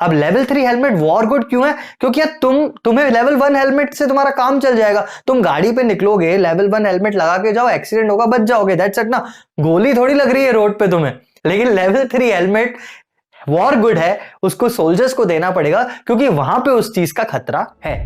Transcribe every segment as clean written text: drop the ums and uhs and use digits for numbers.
अब level 3 helmet war good क्यों है? क्योंकि यार तुम्हें लेवल 1 हेलमेट से तुम्हारा काम चल जाएगा। तुम गाड़ी पे निकलोगे, लेवल 1 हेलमेट लगा के जाओ, एक्सीडेंट होगा, बच जाओगे, दैट्स इट ना। गोली थोड़ी लग रही है रोड पे तुम्हें। लेकिन लेवल 3 हेलमेट वॉर गुड है, उसको सोल्जर्स को देना पड़ेगा क्योंकि वहां पे उस चीज का खतरा है।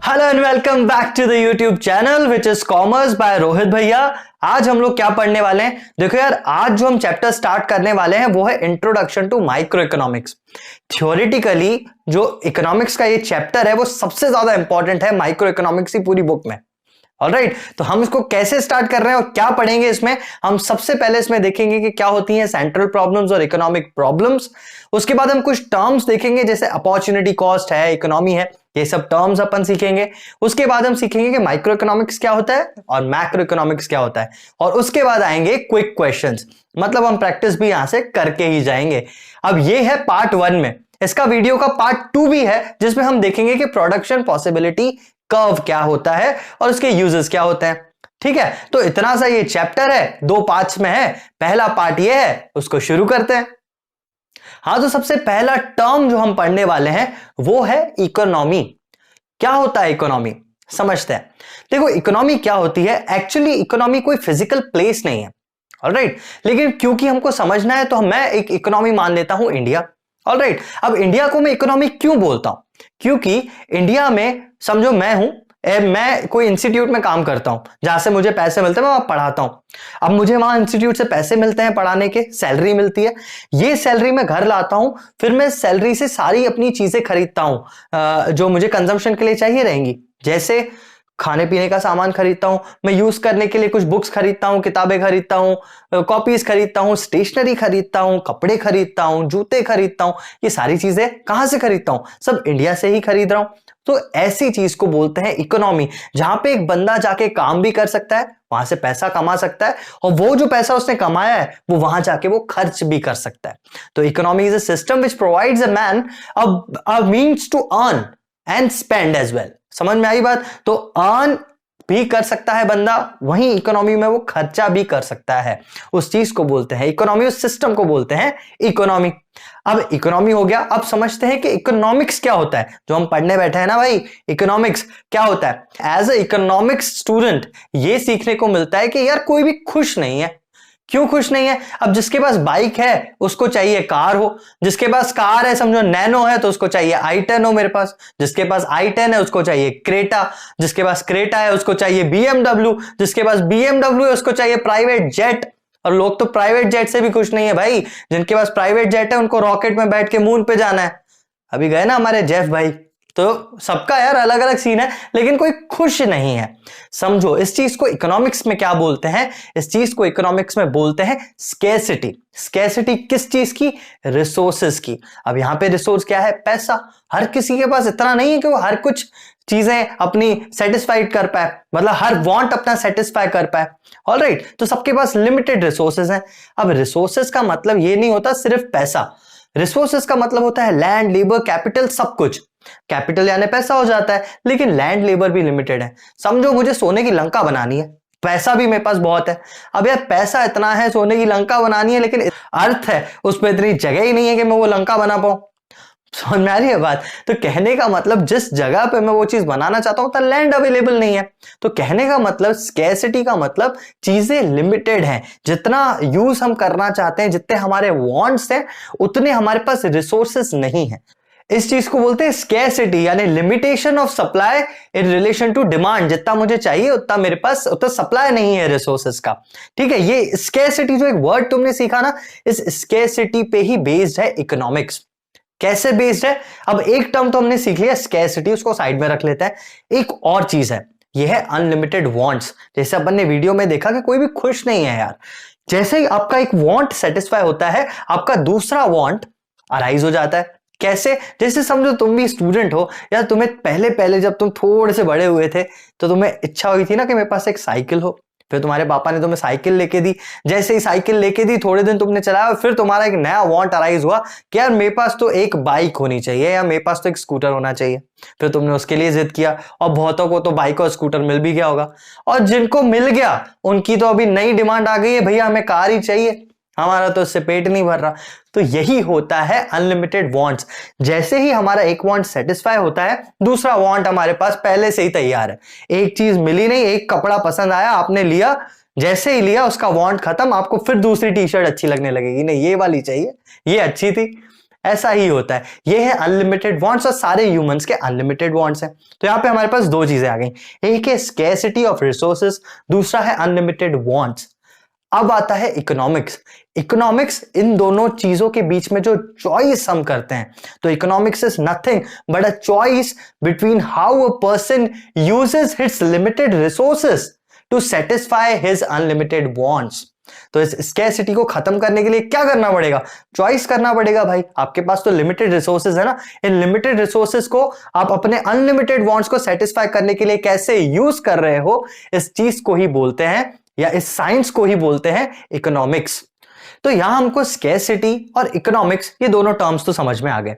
Hello and welcome back to the YouTube channel which is commerce by Rohit भैया। आज हम लोग क्या पढ़ने वाले हैं? देखो यार, आज जो हम चैप्टर स्टार्ट करने वाले हैं वो है introduction to micro economics. Theoretically जो इकोनॉमिक्स का ये चैप्टर है वो सबसे ज्यादा इंपॉर्टेंट है माइक्रो इकोनॉमिक्स की पूरी बुक में। ऑलराइट, तो हम इसको कैसे स्टार्ट कर रहे हैं और क्या पढ़ेंगे इसमें? हम सबसे पहले इसमें देखेंगे कि क्या होती हैं सेंट्रल प्रॉब्लम्स और इकोनॉमिक प्रॉब्लम्स। उसके बाद हम कुछ टर्म्स देखेंगे, जैसे अपॉर्चुनिटी कॉस्ट है, इकोनॉमी है, ये सब टर्म्स अपन सीखेंगे। उसके बाद हम सीखेंगे कि माइक्रो इकोनॉमिक्स क्या होता है और मैक्रो इकोनॉमिक्स क्या होता है। और उसके बाद आएंगे क्विक क्वेश्चंस, मतलब हम प्रैक्टिस भी यहां से करके ही जाएंगे। अब ये है पार्ट 1 में। इसका वीडियो का पार्ट 2 भी है जिसमें हम देखेंगे कि प्रोडक्शन पॉसिबिलिटी कर्व क्या होता है और उसके यूजेस क्या होते हैं। ठीक है, तो इतना सा ये चैप्टर है, 2 पार्ट्स में है। पहला पार्ट ये है, उसको शुरू करते हैं। हाँ, तो सबसे पहला टर्म जो हम पढ़ने वाले हैं वो है इकोनॉमी। क्या होता है इकोनॉमी, समझते हैं। देखो, इकोनॉमी क्या होती है? एक्चुअली इकोनॉमी कोई फिजिकल प्लेस नहीं है, ऑलराइट। लेकिन क्योंकि हमको समझना है तो मैं एक इकोनॉमी मान लेता हूं इंडिया। ऑलराइट, अब इंडिया को मैं इकोनॉमी क्यों बोलता हूं? क्योंकि इंडिया में समझो मैं कोई इंस्टीट्यूट में काम करता हूं जहां से मुझे पैसे मिलते हैं, मैं वहां पढ़ाता हूं। अब मुझे वहां इंस्टीट्यूट से पैसे मिलते हैं, पढ़ाने के सैलरी मिलती है। ये सैलरी मैं घर लाता हूं, फिर मैं सैलरी से सारी अपनी चीजें खरीदता हूं जो मुझे कंजम्पशन के लिए चाहिए रहेंगी। जैसे खाने पीने का सामान खरीदता हूं, मैं यूज करने के लिए कुछ बुक्स खरीदता हूं, किताबें खरीदता हूं, कॉपीज खरीदता हूं, स्टेशनरी खरीदता हूं, कपड़े खरीदता हूं, जूते खरीदता हूं। ये सारी चीजें कहां से खरीदता हूं? सब इंडिया से ही खरीद रहा हूं। तो ऐसी चीज को बोलते हैं इकोनॉमी, जहां पे एक बंदा जाके काम भी कर सकता है, वहां से पैसा कमा सकता है, और वो जो पैसा उसने कमाया है वो वहां जाके वो खर्च भी कर सकता है। तो economy is a system which provides a man a means to earn and spend as well. समझ में आई बात? तो अर्न भी कर सकता है बंदा, वहीं इकोनॉमी में वो खर्चा भी कर सकता है। उस चीज को बोलते हैं इकोनॉमी, उस सिस्टम को बोलते हैं इकोनॉमी। अब इकोनॉमी हो गया, अब समझते हैं कि इकोनॉमिक्स क्या होता है। जो हम पढ़ने बैठे हैं ना भाई, इकोनॉमिक्स क्या होता है? एज ए इकोनॉमिक्स स्टूडेंट ये सीखने को मिलता है कि यार कोई भी खुश नहीं है। क्यों खुश नहीं है? अब जिसके पास बाइक है उसको चाहिए कार हो, जिसके पास कार है समझो नैनो है तो उसको चाहिए i10 हो मेरे पास, जिसके पास i10 है उसको चाहिए क्रेटा, जिसके पास क्रेटा है उसको चाहिए BMW, जिसके पास BMW है उसको चाहिए प्राइवेट जेट। और लोग तो प्राइवेट जेट से भी खुश नहीं है भाई। जिनके पास प्राइवेट जेट है उनको रॉकेट में बैठ के मून पे जाना है। अभी गए ना हमारे जेफ भाई। तो सबका यार अलग अलग सीन है, लेकिन कोई खुश नहीं है। समझो इस चीज को इकोनॉमिक्स में क्या बोलते हैं? इस चीज को इकोनॉमिक्स में बोलते हैं स्केर्सिटी। स्केर्सिटी किस चीज की? रिसोर्सेस की। अब यहां पे रिसोर्स क्या है? पैसा। हर किसी के पास इतना नहीं है कि वो हर कुछ चीजें अपनी सेटिस्फाइड कर पाए, मतलब हर वांट अपना सेटिस्फाई कर पाए। ऑलराइट, तो सबके पास लिमिटेड रिसोर्सेस हैं। अब रिसोर्सेस का मतलब ये नहीं होता सिर्फ पैसा। रिसोर्सेस का मतलब होता है लैंड, लेबर, कैपिटल, सब कुछ। कैपिटल यानी पैसा हो जाता है, लेकिन लैंड लेबर भी लिमिटेड है। समझो मुझे सोने की लंका बनानी है, पैसा भी मेरे पास बहुत है। अब यार पैसा इतना है, सोने की लंका बनानी है, लेकिन अर्थ है उसमें इतनी जगह ही नहीं है कि मैं वो लंका बना पाऊं। समझ में आ रही है बात? तो कहने का मतलब जिस जगह पे मैं वो चीज बनाना चाहता हूं तो लैंड अवेलेबल नहीं है। तो कहने का मतलब स्कैर्सिटी का मतलब चीजें लिमिटेड हैं। जितना यूज हम करना चाहते हैं, जितने हमारे वांट्स हैं, उतने हमारे पास रिसोर्सेस नहीं है। इस चीज को बोलते हैं स्कैर्सिटी, यानी limitation of supply in relation to demand. जितना मुझे चाहिए उतना मेरे पास उतना सप्लाई नहीं है रिसोर्सेस का। ठीक है, ये स्कैर्सिटी जो एक वर्ड तुमने सीखा ना, इस स्कैर्सिटी पे ही बेस्ड है इकोनॉमिक्स। कैसे बेस्ड है? अब एक टर्म तो हमने सीख लिया स्कैर्सिटी, उसको साइड में रख लेते हैं। एक और चीज है, यह है अनलिमिटेड वांट्स। जैसे अपन ने वीडियो में देखा कि कोई भी खुश नहीं है यार। जैसे ही आपका एक वांट सेटिस्फाई होता है, आपका दूसरा वांट अराइज हो जाता है। कैसे? जैसे समझो तुम भी स्टूडेंट हो, या तुम्हें पहले पहले जब तुम थोड़े से बड़े हुए थे तो तुम्हें इच्छा हुई थी ना कि मेरे पास एक साइकिल हो। फिर तुम्हारे पापा ने तुम्हें साइकिल लेके दी, जैसे ही साइकिल लेके दी थोड़े दिन तुमने चलाया और फिर तुम्हारा एक नया वांट अराइज हुआ कि यार मेरे पास तो एक बाइक होनी चाहिए या मेरे पास तो एक स्कूटर होना चाहिए। फिर तुमने उसके लिए जिद किया और बहुतों को तो बाइक और स्कूटर मिल भी गया होगा, और जिनको मिल गया उनकी तो अभी नई डिमांड आ गई है, भैया हमें कार ही चाहिए, हमारा तो इससे पेट नहीं भर रहा। तो यही होता है अनलिमिटेड वांट्स। जैसे ही हमारा एक वांट सेटिस्फाई होता है, दूसरा वांट हमारे पास पहले से ही तैयार है। एक चीज मिली नहीं, एक कपड़ा पसंद आया, आपने लिया, जैसे ही लिया उसका वांट खत्म, आपको फिर दूसरी टी शर्ट अच्छी लगने लगेगी, नहीं ये वाली चाहिए, ये अच्छी थी। ऐसा ही होता है, ये है अनलिमिटेड वांट्स, और सारे ह्यूमंस के अनलिमिटेड वांट्स हैं। तो यहां पे हमारे पास दो चीजें आ गई, एक है स्कैर्सिटी ऑफ रिसोर्सेस, दूसरा है अनलिमिटेड वांट्स। अब आता है इकोनॉमिक्स। इकोनॉमिक्स इन दोनों चीजों के बीच में जो चॉइस हम करते हैं, तो economics is nothing but a choice between how a person uses his limited resources to satisfy his unlimited wants. तो इस स्कैर्सिटी को खत्म करने के लिए क्या करना पड़ेगा? चॉइस करना पड़ेगा भाई। आपके पास तो लिमिटेड रिसोर्सेज है ना, इन लिमिटेड रिसोर्सेज को आप अपने अनलिमिटेड वांट्स को सेटिस्फाई करने के लिए कैसे यूज कर रहे हो, इस चीज को ही बोलते हैं, या इस साइंस को ही बोलते हैं इकोनॉमिक्स। तो यहां हमको स्कैर्सिटी और इकोनॉमिक्स ये दोनों टर्म्स तो समझ में आ गए।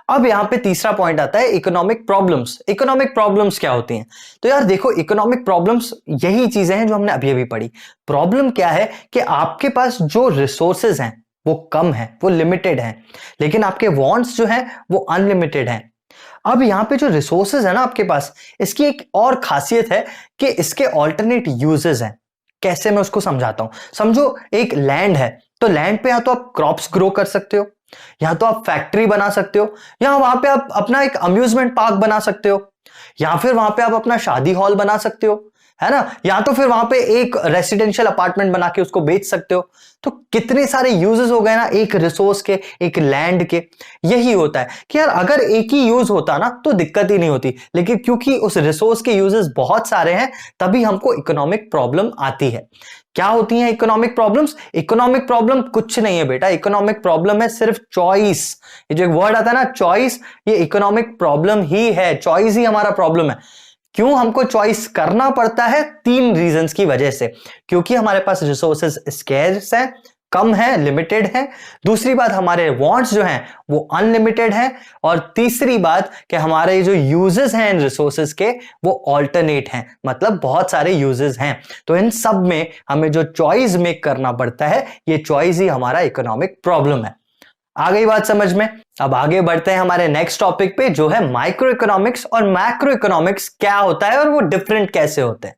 अब यहां पे तीसरा पॉइंट आता है इकोनॉमिक प्रॉब्लम्स। इकोनॉमिक प्रॉब्लम्स क्या होती हैं? तो यार देखो, इकोनॉमिक प्रॉब्लम्स यही चीजें हैं जो हमने अभी अभी पढ़ी। प्रॉब्लम क्या है कि आपके पास जो रिसोर्सेज हैं वो कम है, वो लिमिटेड हैं, लेकिन आपके वांट्स जो हैं वो अनलिमिटेड हैं। अब यहां पे जो रिसोर्सेज है ना आपके पास, इसकी एक और खासियत है कि इसके ऑल्टरनेट यूजेस हैं। कैसे, मैं उसको समझाता हूं। समझो एक लैंड है, तो लैंड पे या तो आप क्रॉप्स ग्रो कर सकते हो, या तो आप फैक्ट्री बना सकते हो, या वहां पे आप अपना एक अम्यूजमेंट पार्क बना सकते हो, या फिर वहां पे आप अपना शादी हॉल बना सकते हो, है ना, या तो फिर वहां पे एक रेसिडेंशियल अपार्टमेंट बना के उसको बेच सकते हो। तो कितने सारे यूजेस हो गए ना एक रिसोर्स के, एक लैंड के। यही होता है कि यार अगर एक ही यूज होता ना तो दिक्कत ही नहीं होती, लेकिन क्योंकि उस रिसोर्स के यूजेस बहुत सारे हैं, तभी हमको इकोनॉमिक प्रॉब्लम आती है। क्या होती है इकोनॉमिक प्रॉब्लम्स? इकोनॉमिक प्रॉब्लम कुछ नहीं है बेटा, इकोनॉमिक प्रॉब्लम है सिर्फ चॉइस। ये जो एक वर्ड आता है ना चॉइस, ये इकोनॉमिक प्रॉब्लम ही है, चॉइस ही हमारा प्रॉब्लम है। क्यों हमको चॉइस करना पड़ता है? तीन रीजंस की वजह से। क्योंकि हमारे पास रिसोर्सेज स्कैर्स हैं, कम है, लिमिटेड है। दूसरी बात, हमारे वांट्स जो हैं वो अनलिमिटेड हैं। और तीसरी बात कि हमारे जो यूजेस हैं इन रिसोर्सेज के वो ऑल्टरनेट हैं, मतलब बहुत सारे यूजेस हैं। तो इन सब में हमें जो चॉइस मेक करना पड़ता है, ये चॉइस ही हमारा इकोनॉमिक प्रॉब्लम है। आ गई बात समझ में? अब आगे बढ़ते हैं हमारे नेक्स्ट टॉपिक पे, जो है माइक्रो इकोनॉमिक्स और मैक्रो इकोनॉमिक्स क्या होता है और वो डिफरेंट कैसे होते हैं।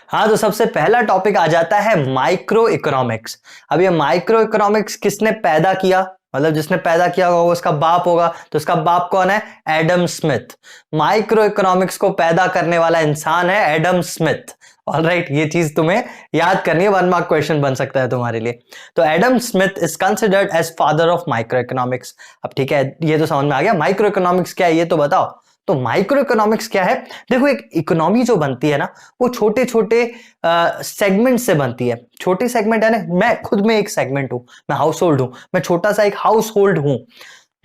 हाँ, तो सबसे पहला टॉपिक आ जाता है माइक्रो इकोनॉमिक्स। अब ये माइक्रो इकोनॉमिक्स किसने पैदा किया? मतलब जिसने पैदा किया होगा वो उसका बाप होगा, तो उसका बाप कौन है? Adam Smith. माइक्रो इकोनॉमिक्स को पैदा करने वाला इंसान है एडम स्मिथ। ऑलराइट, ये चीज तुम्हें याद करनी है, 1 मार्क क्वेश्चन बन सकता है तुम्हारे लिए। तो Adam Smith is considered as father of micro economics. अब ठीक है, ये तो समझ में आ गया। माइक्रो इकोनॉमिक्स क्या है ये तो बताओ। तो माइक्रो इकोनॉमिक्स क्या है? देखो, एक इकोनॉमी जो बनती है ना, वो छोटे छोटे सेगमेंट से बनती है। छोटे सेगमेंट है ना, मैं खुद में एक सेगमेंट हूं, मैं हाउस होल्ड हूं, मैं छोटा सा एक हाउस होल्ड हूं।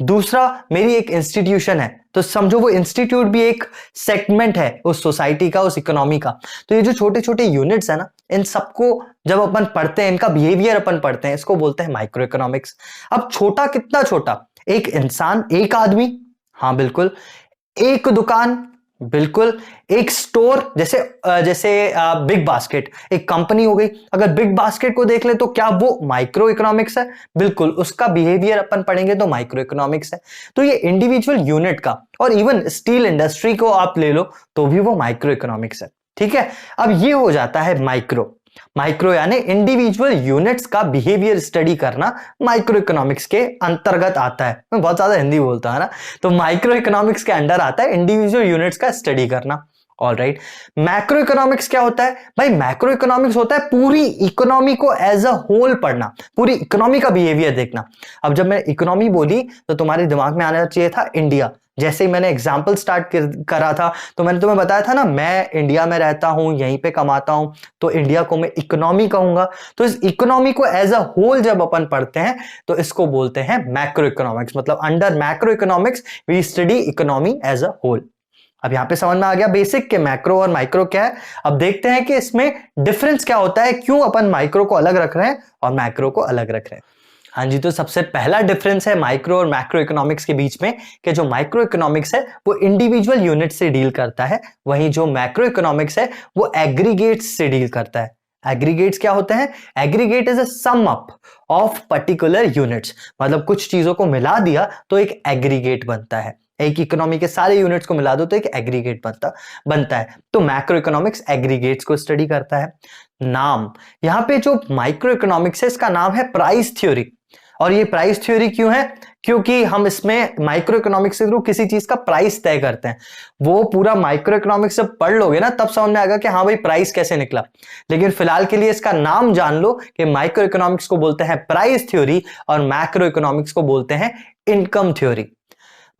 दूसरा, मेरी एक इंस्टीट्यूशन है, तो समझो वो इंस्टीट्यूट भी एक सेगमेंट है उस सोसाइटी का, उस इकोनॉमी का। तो ये जो छोटे छोटे यूनिट्स है ना, इन सबको जब अपन पढ़ते हैं, इनका बिहेवियर अपन पढ़ते हैं, इसको बोलते हैं माइक्रो इकोनॉमिक्स। अब छोटा कितना छोटा? एक इंसान, एक आदमी, हाँ बिल्कुल, एक दुकान, बिल्कुल, एक स्टोर, जैसे जैसे बिग बास्केट एक कंपनी हो गई। अगर बिग बास्केट को देख ले तो क्या वो माइक्रो इकोनॉमिक्स है? बिल्कुल, उसका बिहेवियर अपन पढ़ेंगे तो माइक्रो इकोनॉमिक्स है। तो ये इंडिविजुअल यूनिट का, और इवन स्टील इंडस्ट्री को आप ले लो तो भी वो माइक्रो इकोनॉमिक्स है। ठीक है, अब ये हो जाता है माइक्रो। माइक्रो यानी इंडिविजुअल यूनिट्स का बिहेवियर स्टडी करना माइक्रो इकोनॉमिक्स के अंतर्गत आता है। मैं बहुत ज्यादा हिंदी बोलता हूं ना, तो माइक्रो इकोनॉमिक्स के अंडर आता है इंडिविजुअल यूनिट्स का स्टडी करना। ऑलराइट, मैक्रो इकोनॉमिक्स क्या होता है भाई? मैक्रो इकोनॉमिक्स होता है पूरी इकोनॉमी को एज अ होल पढ़ना, पूरी इकोनॉमी का बिहेवियर देखना। अब जब मैं इकोनॉमी बोली तो तुम्हारे दिमाग में आना चाहिए था इंडिया। जैसे ही मैंने एग्जाम्पल स्टार्ट करा था तो मैंने तुम्हें बताया था ना, मैं इंडिया में रहता हूं, यहीं पे कमाता हूं, तो इंडिया को मैं इकोनॉमी कहूंगा। तो इस इकोनॉमी को एज अ होल जब अपन पढ़ते हैं तो इसको बोलते हैं मैक्रो इकोनॉमिक्स। मतलब under macro economics we study economy as a whole. अब यहां पे समझ में आ गया बेसिक के मैक्रो और माइक्रो क्या है। अब देखते हैं कि इसमें डिफरेंस क्या होता है, क्यों अपन माइक्रो को अलग रख रहे हैं और मैक्रो को अलग रख रहे हैं। हाँ जी, तो सबसे पहला डिफरेंस है माइक्रो और मैक्रो इकोनॉमिक्स के बीच में कि जो माइक्रो इकोनॉमिक्स है वो इंडिविजुअल यूनिट से डील करता है, वहीं जो मैक्रो इकोनॉमिक्स है वो एग्रीगेट्स से डील करता है। एग्रीगेट्स क्या होते हैं? Aggregate is a sum up of particular units, मतलब कुछ चीजों को मिला दिया तो एक एग्रीगेट बनता है। एक इकोनॉमी के सारे यूनिट्स को मिला दो तो एक एग्रीगेट बनता है। तो मैक्रो इकोनॉमिक्स एग्रीगेट्स को स्टडी करता है। नाम, यहां पे जो माइक्रो इकोनॉमिक्स है इसका नाम है प्राइस थ्योरी। और ये प्राइस थ्योरी क्यों है? क्योंकि हम इसमें माइक्रो इकोनॉमिक्स के थ्रू किसी चीज का प्राइस तय करते हैं। वो पूरा माइक्रो इकोनॉमिक्स जब पढ़ लोगे ना तब समझ में आएगा कि हाँ भाई प्राइस कैसे निकला। लेकिन फिलहाल के लिए इसका नाम जान लो कि माइक्रो इकोनॉमिक्स को बोलते हैं प्राइस थ्योरी और मैक्रो इकोनॉमिक्स को बोलते हैं इनकम थ्योरी।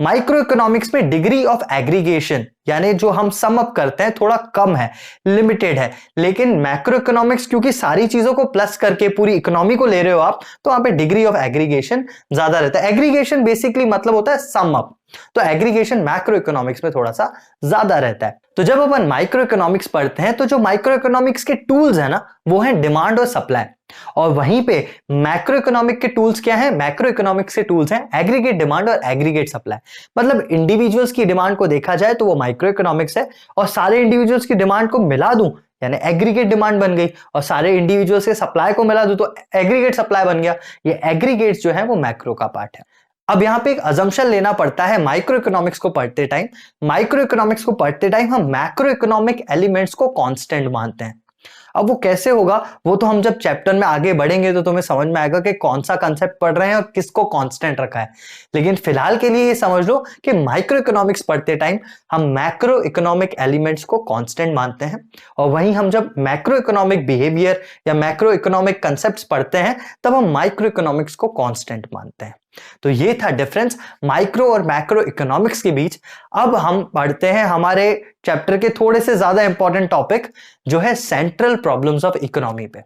माइक्रो इकोनॉमिक्स में डिग्री ऑफ एग्रीगेशन यानी जो हम सम अप करते हैं थोड़ा कम है, लिमिटेड है। लेकिन मैक्रो इकोनॉमिक्स क्योंकि सारी चीजों को प्लस करके पूरी इकोनॉमी को ले रहे हो आप, तो वहां पे डिग्री ऑफ एग्रीगेशन ज्यादा रहता है। एग्रीगेशन बेसिकली मतलब होता है सम अप, तो एग्रीगेशन मैक्रो इकोनॉमिक्स में थोड़ा सा ज्यादा रहता है। तो जब अपन माइक्रो इकोनॉमिक्स पढ़ते हैं तो जो माइक्रो इकोनॉमिक्स के टूल्स है ना वो है डिमांड और सप्लाई, और वहीं पे मैक्रो इकोनॉमिक के टूल्स क्या है? मैक्रो इकोनॉमिक्स के टूल्स हैं एग्रीगेट डिमांड और एग्रीगेट सप्लाई। मतलब इंडिविजुअल्स की डिमांड को देखा जाए तो वो माइक्रो इकोनॉमिक्स है, और सारे इंडिविजुअल्स की डिमांड को मिला दूं यानी एग्रीगेट डिमांड बन गई, और सारे इंडिविजुअल्स के सप्लाई को मिला दूं तो एग्रीगेट सप्लाई बन गया। ये एग्रीगेट्स जो है वो मैक्रो का पार्ट है। अब यहां पे एक अजम्पशन लेना पड़ता है माइक्रो इकोनॉमिक्स को पढ़ते टाइम हम मैक्रो इकोनॉमिक एलिमेंट्स को कांस्टेंट मानते हैं। अब वो कैसे होगा वो तो हम जब चैप्टर में आगे बढ़ेंगे तो तुम्हें समझ में आएगा कि कौन सा कंसेप्ट पढ़ रहे हैं और किसको कांस्टेंट रखा है। लेकिन फिलहाल के लिए ये समझ लो कि माइक्रो इकोनॉमिक्स पढ़ते टाइम हम मैक्रो इकोनॉमिक एलिमेंट्स को कांस्टेंट मानते हैं, और वहीं हम जब मैक्रो इकोनॉमिक बिहेवियर या मैक्रो इकोनॉमिक कंसेप्ट्स पढ़ते हैं तब हम माइक्रो इकोनॉमिक्स को कांस्टेंट मानते हैं। तो ये था डिफरेंस माइक्रो और मैक्रो इकोनॉमिक्स के बीच। अब हम पढ़ते हैं हमारे चैप्टर के थोड़े से ज्यादा इंपॉर्टेंट टॉपिक जो है सेंट्रल प्रॉब्लम्स ऑफ इकोनॉमी पे।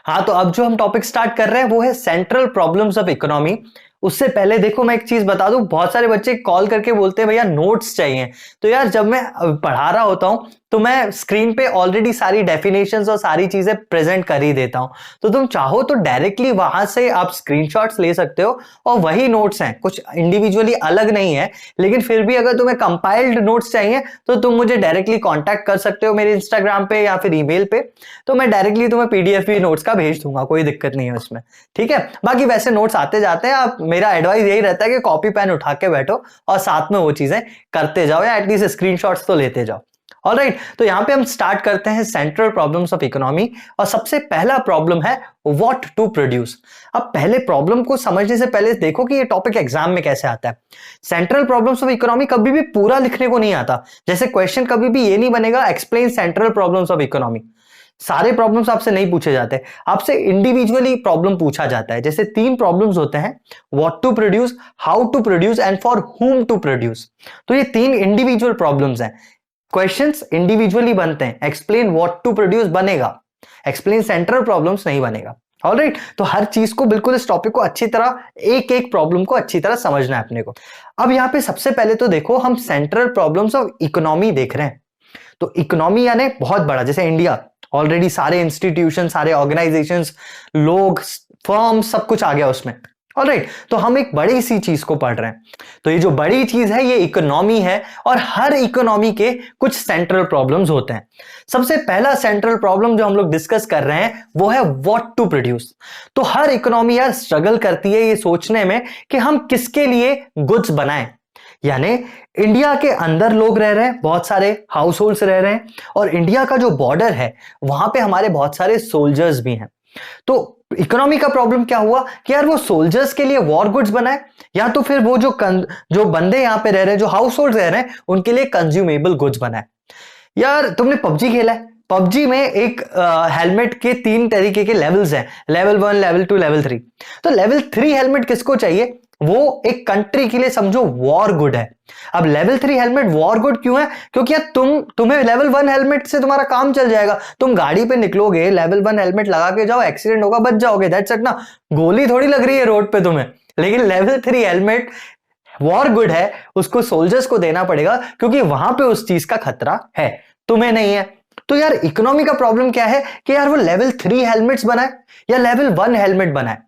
हाँ, तो अब जो हम टॉपिक स्टार्ट कर रहे हैं वो है सेंट्रल प्रॉब्लम्स ऑफ इकोनॉमी। उससे पहले देखो मैं एक चीज बता दूं, बहुत सारे बच्चे कॉल करके बोलते हैं भैया नोट्स चाहिए। तो यार जब मैं पढ़ा रहा होता हूं तो मैं स्क्रीन पे ऑलरेडी सारी डेफिनेशंस और सारी चीजें प्रेजेंट कर ही देता हूं, तो तुम चाहो तो डायरेक्टली वहां से आप स्क्रीनशॉट्स ले सकते हो और वही नोट्स हैं, कुछ इंडिविजुअली अलग नहीं है। लेकिन फिर भी अगर तुम्हें कंपाइल्ड नोट्स चाहिए तो तुम मुझे डायरेक्टली कॉन्टैक्ट कर सकते हो मेरे इंस्टाग्राम पे या फिर ईमेल पे, तो मैं डायरेक्टली तुम्हें पीडीएफ भी नोट्स का भेज दूंगा, कोई दिक्कत नहीं है उसमें, ठीक है। बाकी वैसे नोट्स आते जाते हैं, आप मेरा एडवाइस यही रहता है कि कॉपी पेन उठा के बैठो और साथ में वो चीजें करते जाओ या एटलीस्ट स्क्रीनशॉट्स तो लेते जाओ। ऑलराइट, तो यहां पे हम स्टार्ट करते हैं सेंट्रल प्रॉब्लम्स ऑफ इकोनॉमी, और सबसे पहला प्रॉब्लम है व्हाट टू प्रोड्यूस। अब पहले प्रॉब्लम को समझने से पहले देखो कि ये टॉपिक एग्जाम में कैसे आता है। सेंट्रल प्रॉब्लम्स ऑफ इकोनॉमी कभी भी पूरा लिखने को नहीं आता, जैसे क्वेश्चन कभी भी ये नहीं बनेगा explain central problems of economy. सारे प्रॉब्लम्स आपसे नहीं पूछे जाते, आपसे इंडिविजुअली प्रॉब्लम पूछा जाता है। जैसे 3 प्रॉब्लम्स होते हैं, what to produce, how to produce and for whom to produce. तो ये 3 इंडिविजुअल प्रॉब्लम्स हैं। क्वेश्चंस इंडिविजुअली बनते हैं, एक्सप्लेन व्हाट टू प्रोड्यूस बनेगा, एक्सप्लेन सेंट्रल प्रॉब्लम्स नहीं बनेगा। ऑलराइट, तो हर चीज को बिल्कुल इस टॉपिक को अच्छी तरह, एक एक प्रॉब्लम को अच्छी तरह समझना है अपने को। अब यहां पे सबसे पहले तो देखो हम सेंट्रल प्रॉब्लम्स ऑफ इकोनॉमी देख रहे हैं। तो इकोनॉमी यानी बहुत बड़ा, जैसे इंडिया ऑलरेडी सारे इंस्टीट्यूशन, सारे ऑर्गेनाइजेशंस, लोग, फर्म, सब कुछ आ गया उसमें। ऑलराइट, तो हम एक बड़ी सी चीज को पढ़ रहे हैं। तो ये जो बड़ी चीज है ये इकोनॉमी है, और हर इकोनॉमी के कुछ सेंट्रल प्रॉब्लम्स होते हैं। सबसे पहला सेंट्रल प्रॉब्लम जो हम लोग डिस्कस कर रहे हैं वो है व्हाट टू प्रोड्यूस। तो हर इकोनॉमी यार स्ट्रगल करती है ये सोचने में कि हम किसके लिए गुड्स बनाएं। यानी इंडिया के अंदर लोग रह रहे हैं, बहुत सारे हाउस होल्ड्स रह रहे हैं, और इंडिया का जो बॉर्डर है वहां पे हमारे बहुत सारे सोल्जर्स भी हैं। तो इकोनॉमी का प्रॉब्लम क्या हुआ कि यार वो सोल्जर्स के लिए वॉर गुड्स बनाए, या तो फिर वो जो बंदे यहां पे रह रहे हैं, जो हाउस होल्ड रह रहे हैं, उनके लिए कंज्यूमेबल गुड्स बनाए। यार तुमने पबजी खेला है, पबजी में एक हेलमेट के 3 तरीके के लेवल्स हैं, लेवल 1, लेवल 2, लेवल 3। तो लेवल 3 हेलमेट किसको चाहिए? वो एक कंट्री के लिए समझो वॉर गुड है। अब लेवल 3 हेलमेट वॉर गुड क्यों है? क्योंकि यार तुम्हें लेवल 1 हेलमेट से तुम्हारा काम चल जाएगा। तुम गाड़ी पे निकलोगे, लेवल 1 हेलमेट लगा के जाओ, एक्सीडेंट होगा, बच जाओगे, दैट्स इट ना। गोली थोड़ी लग रही है रोड पे तुम्हें। लेकिन लेवल 3 हेलमेट वॉर गुड है, उसको सोल्जर्स को देना पड़ेगा क्योंकि वहां पे उस चीज का खतरा है, तुम्हें नहीं है। तो यार इकोनॉमी का प्रॉब्लम क्या है कि यार वो लेवल 3 हेलमेट्स बनाए या लेवल 1 हेलमेट बनाए।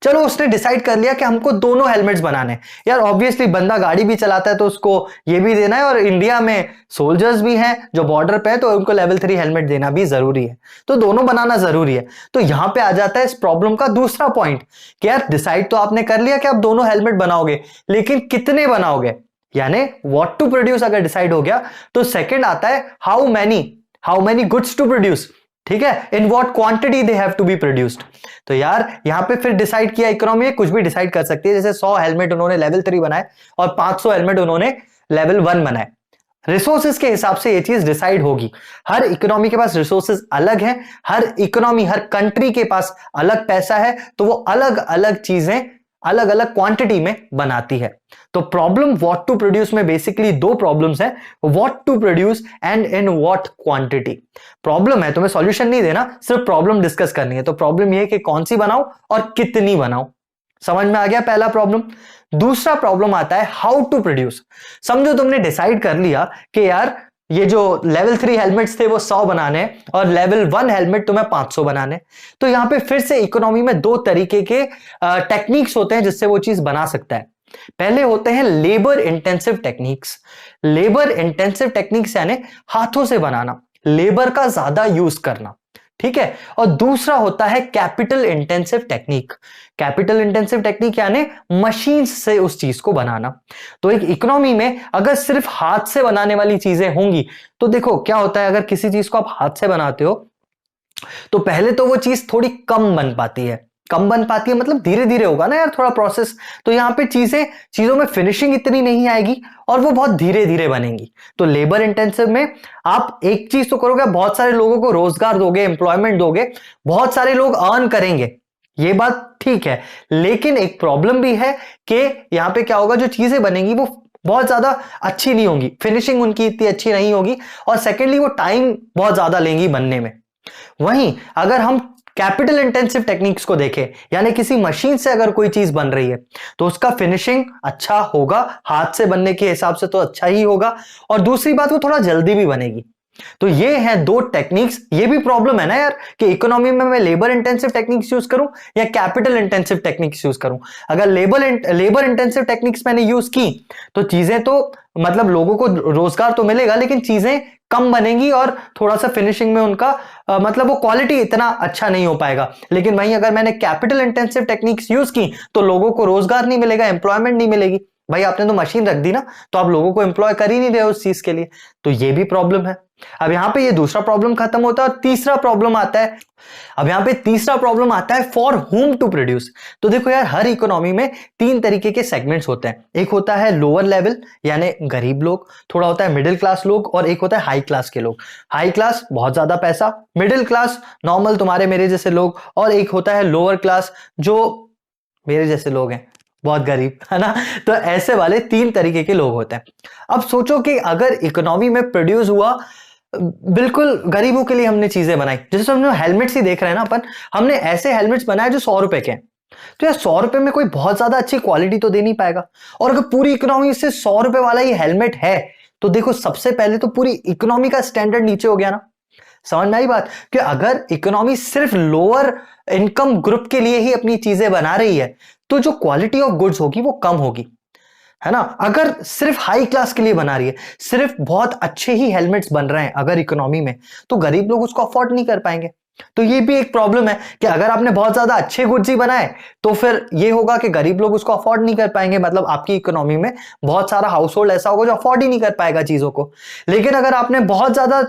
चलो उसने डिसाइड कर लिया कि हमको दोनों हेलमेट्स बनाने। यार ऑब्वियसली बंदा गाड़ी भी चलाता है तो उसको ये भी देना है, और इंडिया में सोल्जर्स भी हैं जो बॉर्डर पे है तो उनको लेवल 3 हेलमेट देना भी जरूरी है, तो दोनों बनाना जरूरी है। तो यहां पे आ जाता है इस प्रॉब्लम का दूसरा पॉइंट कि यार डिसाइड तो आपने कर लिया कि आप दोनों हेलमेट बनाओगे, लेकिन कितने बनाओगे, यानी व्हाट टू प्रोड्यूस अगर डिसाइड हो गया तो सेकंड आता है how many goods to produce. ठीक है, in what quantity they have to be produced. तो यार यहां पे फिर डिसाइड किया, इकोनॉमी में कुछ भी डिसाइड कर सकती है, जैसे 100 हेलमेट उन्होंने लेवल 3 बनाए और 500 हेलमेट उन्होंने लेवल 1 बनाए। रिसोर्सेज के हिसाब से ये चीज डिसाइड होगी। हर इकोनॉमी के पास रिसोर्सेज अलग हैं, हर इकोनॉमी हर कंट्री के पास अलग पैसा है, तो वो अलग अलग चीजें अलग अलग क्वांटिटी में बनाती है। तो प्रॉब्लम व्हाट टू प्रोड्यूस में बेसिकली दो प्रॉब्लम्स हैं, what to produce and in what quantity. Problem है, तुम्हें सॉल्यूशन नहीं देना, सिर्फ प्रॉब्लम डिस्कस करनी है। तो प्रॉब्लम ये है कि कौन सी बनाओ और कितनी बनाओ। समझ में आ गया पहला प्रॉब्लम। दूसरा प्रॉब्लम आता है हाउ टू प्रोड्यूस। समझो तुमने डिसाइड कर लिया कि यार ये जो लेवल 3 हेलमेट्स थे वो 100 बनाने और लेवल 1 हेलमेट तुम्हें 500 बनाने। तो यहां पे फिर से इकोनॉमी में दो तरीके के टेक्निक्स होते हैं जिससे वो चीज बना सकता है। पहले होते हैं labour intensive techniques. Labour intensive techniques यानी हाथों से बनाना, लेबर का ज्यादा यूज करना। ठीक है, और दूसरा होता है capital intensive technique. Capital intensive technique यानी मशीन से उस चीज को बनाना। तो एक इकोनॉमी में अगर सिर्फ हाथ से बनाने वाली चीजें होंगी तो देखो क्या होता है, अगर किसी चीज को आप हाथ से बनाते हो तो पहले तो वो चीज थोड़ी कम बन पाती है। कम बन पाती है मतलब धीरे धीरे होगा ना यार थोड़ा प्रोसेस, तो यहां पे चीजों में फिनिशिंग इतनी नहीं आएगी और वो बहुत धीरे धीरे बनेंगी। तो लेबर इंटेंसिव में आप एक चीज तो करोगे, बहुत सारे लोगों को रोजगार दोगे, एम्प्लॉयमेंट दोगे, बहुत सारे लोग अर्न करेंगे, ये बात ठीक है। लेकिन एक प्रॉब्लम भी है कि यहां पे क्या होगा, जो चीजें बनेंगी वो बहुत ज्यादा अच्छी नहीं होंगी, फिनिशिंग उनकी इतनी अच्छी नहीं होगी, और सेकेंडली वो टाइम बहुत ज्यादा लेंगी बनने में। वहीं अगर हम कैपिटल इंटेंसिव टेक्निक्स को देखें, यानी किसी मशीन से अगर कोई चीज बन रही है तो उसका फिनिशिंग अच्छा होगा, हाथ से बनने के हिसाब से तो अच्छा ही होगा, और दूसरी बात वो थोड़ा जल्दी भी बनेगी। तो ये हैं दो टेक्निक्स। ये भी प्रॉब्लम है ना यार कि इकोनॉमी में मैं लेबर इंटेंसिव टेक्निक्स यूज करूं या कैपिटल इंटेंसिव टेक्निक्स यूज करूं। अगर लेबर इंटेंसिव टेक्निक्स मैंने यूज की तो चीजें तो मतलब लोगों को रोजगार तो मिलेगा लेकिन चीजें कम बनेंगी और थोड़ा सा फिनिशिंग में उनका मतलब वो क्वालिटी इतना अच्छा नहीं हो पाएगा। लेकिन वहीं अगर मैंने कैपिटल इंटेंसिव टेक्निक्स यूज की तो लोगों को रोजगार नहीं मिलेगा, एम्प्लॉयमेंट नहीं मिलेगी। भाई आपने तो मशीन रख दी ना, तो आप लोगों को एम्प्लॉय कर ही नहीं रहे उस चीज के लिए, तो ये भी प्रॉब्लम है। अब यहां पे ये दूसरा प्रॉब्लम खत्म होता है और तीसरा प्रॉब्लम आता है। अब यहां पे तीसरा प्रॉब्लम आता है फॉर हुम टू प्रोड्यूस। तो देखो यार हर इकोनॉमी में तीन तरीके के सेगमेंट्स होते हैं। एक होता है लोअर लेवल यानी गरीब लोग, थोड़ा होता है मिडिल क्लास लोग, और एक होता है हाई क्लास के लोग। हाई क्लास बहुत ज्यादा पैसा, मिडिल क्लास नॉर्मल तुम्हारे मेरे जैसे लोग, और एक होता है लोअर क्लास जो मेरे जैसे लोग हैं, बहुत गरीब, है ना। तो ऐसे वाले तीन तरीके के लोग होते हैं। अब सोचो कि अगर इकोनॉमी में प्रोड्यूस हुआ, बिल्कुल गरीबों के लिए हमने चीजें बनाई, जैसे हमने हेलमेट्स ही देख रहे हैं ना अपन, हमने ऐसे हेलमेट्स बनाए जो 100 रुपए के हैं। तो यार 100 रुपए में कोई बहुत ज्यादा अच्छी क्वालिटी तो दे नहीं पाएगा, और अगर पूरी इकोनॉमी से 100 रुपए वाला ये हेलमेट है तो देखो सबसे पहले तो पूरी इकोनॉमी का स्टैंडर्ड नीचे हो गया ना। समझ में आई बात कि अगर इकोनॉमी सिर्फ लोअर इनकम ग्रुप के लिए ही अपनी चीजें बना रही है तो जो क्वालिटी ऑफ गुड्स होगी वो कम होगी, है ना। अगर सिर्फ हाई क्लास के लिए बना रही है, सिर्फ बहुत अच्छे ही हेलमेट्स बन रहे हैं अगर इकोनॉमी में, तो गरीब लोग उसको अफोर्ड नहीं कर पाएंगे। तो ये भी एक प्रॉब्लम है कि अगर आपने बहुत ज्यादा अच्छे गुड्स ही बनाए तो फिर ये होगा कि गरीब लोग उसको अफोर्ड नहीं कर पाएंगे, मतलब आपकी इकोनॉमी में बहुत सारा हाउस होल्ड ऐसा होगा जो अफोर्ड ही नहीं कर पाएगा चीजों को। लेकिन अगर आपने बहुत ज्यादा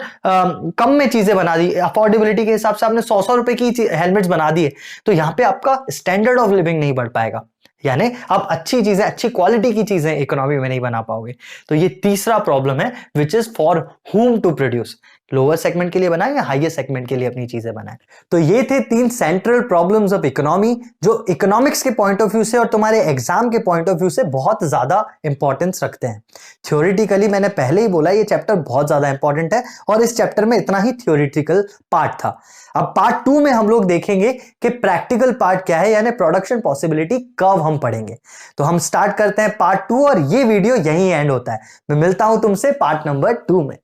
कम में चीजें बना दी, अफोर्डेबिलिटी के हिसाब से आपने 100 रुपए की हेलमेट्स बना दिए, तो यहां पे आपका स्टैंडर्ड ऑफ लिविंग नहीं बढ़ पाएगा, यानी आप अच्छी चीजें, अच्छी क्वालिटी की चीजें इकोनॉमी में नहीं बना पाओगे। तो ये तीसरा प्रॉब्लम है which is for whom to produce, lower segment के लिए बनाए या हाईएस्ट सेगमेंट के लिए अपनी चीजें बनाए। तो ये थे 3 सेंट्रल प्रॉब्लम्स ऑफ इकोनॉमी जो इकोनॉमिक्स के पॉइंट ऑफ व्यू से और तुम्हारे एग्जाम के पॉइंट ऑफ व्यू से बहुत ज्यादा इंपॉर्टेंस रखते हैं। थ्योरेटिकली मैंने पहले ही बोला ये चैप्टर बहुत ज्यादा इंपॉर्टेंट है और इस चैप्टर में इतना ही थ्योरेटिकल पार्ट था। अब पार्ट 2 में हम लोग देखेंगे कि प्रैक्टिकल पार्ट क्या है, यानी प्रोडक्शन पॉसिबिलिटी कर्व हम पढ़ेंगे। तो हम स्टार्ट करते हैं पार्ट 2 और ये वीडियो यहीं एंड होता है। मैं मिलता हूं तुमसे पार्ट नंबर 2 में।